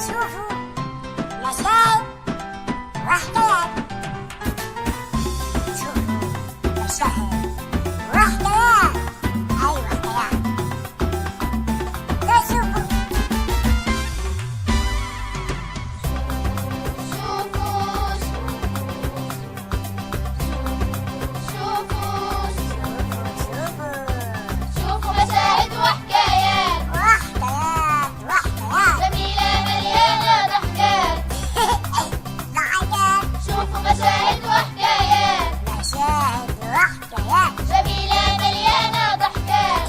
شوفوا مشاهد وحكايات. شوفوا مشاهد وحكايات. أيوة حكايات. لا شوفوا شوفوا مشاهد وحكايات وحكايات جميلة مليانة ضحكات. ضحكات. شوفوا مشاهد وحكايات مشاهد وحكايات. جميلة مليانة ضحكات.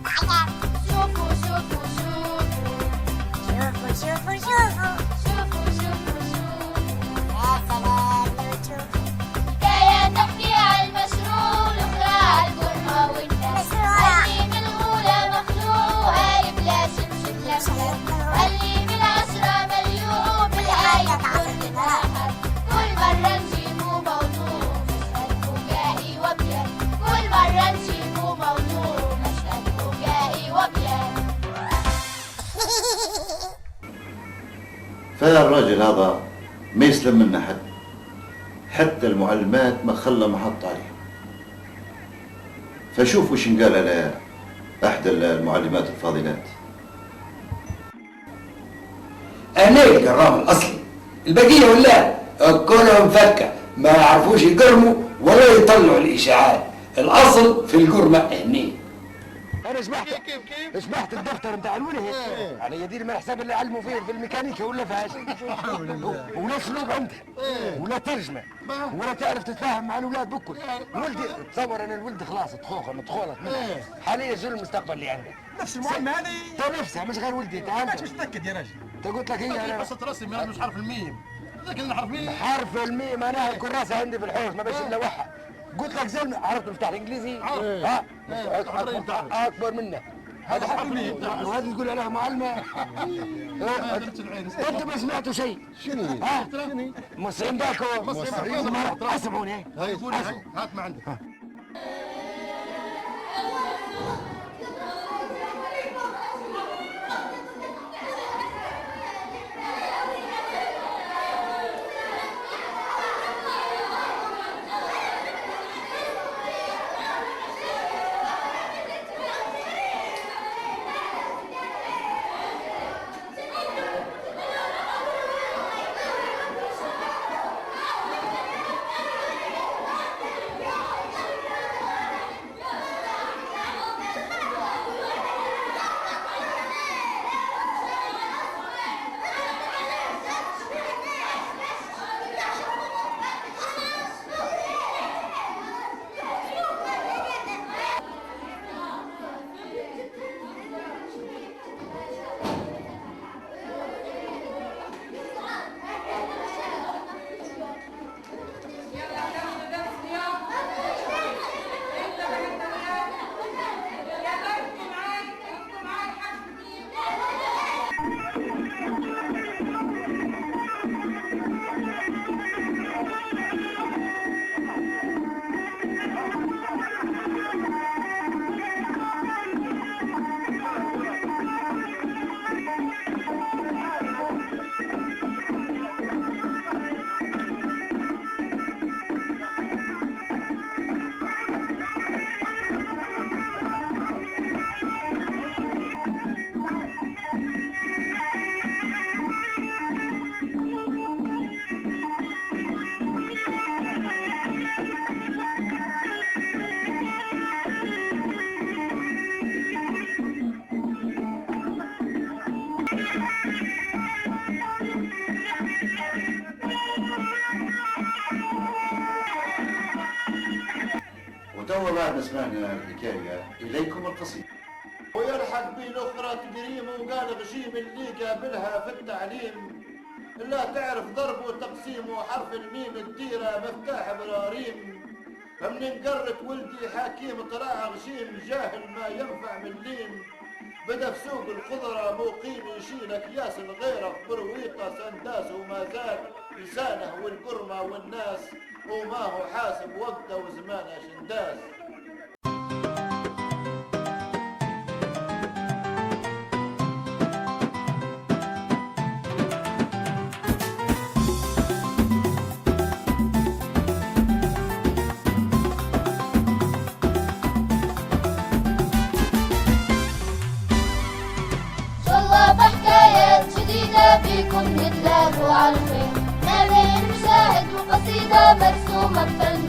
ضحكات. شوفوا شوفوا شوفوا شوفوا شوفوا شوفوا. شوفوا شوفوا شوفوا يا سلام لو تشوفوا. حكاية تحكي على المشروع الأخرى على القرمة والناس. مشروع. اللي من الأولى مخلوق هاي بلا شمشم لملام. اللي من عشرة مليون بالآية كل راحت. كل مرة نجيبوا موضوع مشهد فكاهي وبيان. كل مرة نجيبوا موضوع مشهد فكاهي وبيان. فالراجل هذا ما يسلم منه حد، حتى المعلمات ما خلى محط عليه. فشوف وش قال على احدى المعلمات الفاضلات. انا القرام الاصلي، البقيه ولا كلهم فكه ما يعرفوش يقرموا ولا يطلعوا الاشاعات. الاصل في القرمه هني. انا سمعت الدفتر بتاع الوله يعني يدير ما الحساب اللي علموا فيه في الميكانيكا ولا فيهاش. ولا اسلوب عندها ولا ترجمه ولا تعرف تتفاهم مع الاولاد بكل. ولدي تصور ان الولد خلاص متخولط منها حاليا زول المستقبل اللي عنده. نفس المعلمة هذه نفسها مش غير ولدي تعال. ماكش متأكد يا راجل. قلت لك هي أنا بس رسمي هذا مش حرف الميم. لكن أنا حرف ميم. حرف الميم انا الكراسه عندي في الحوش ما باش الا واحد. قلت لك زلمه عرفت المفتاح الانجليزي؟ ها اكبر منه. هذا حرف الميم وهذا تقول عليها معلمه. انت ما سمعتوا شيء. شنو؟ ها مصريين باكو مصريين اسمعوني هات ما عندك. وتوا بعد ما سمعنا الحكايه اليكم القصيده. ويلحق بين أخرى تقريم وقال غشيم اللي قابلها في التعليم. لا تعرف ضرب وتقسيم وحرف الميم الديرة مفتاح براريم. فمن قرت ولدي حكيم طلع غشيم جاهل ما ينفع من لين. بدا في سوق الخضرة مقيم يشيل أكياس الغيرة برويطة سنداس وما زال لسانه والقرمة والناس وما هو حاسب وقته وزمانه شنداس. ونتلاقوا على الخير ما بين مشاهد وقصيدة مرسومة بفن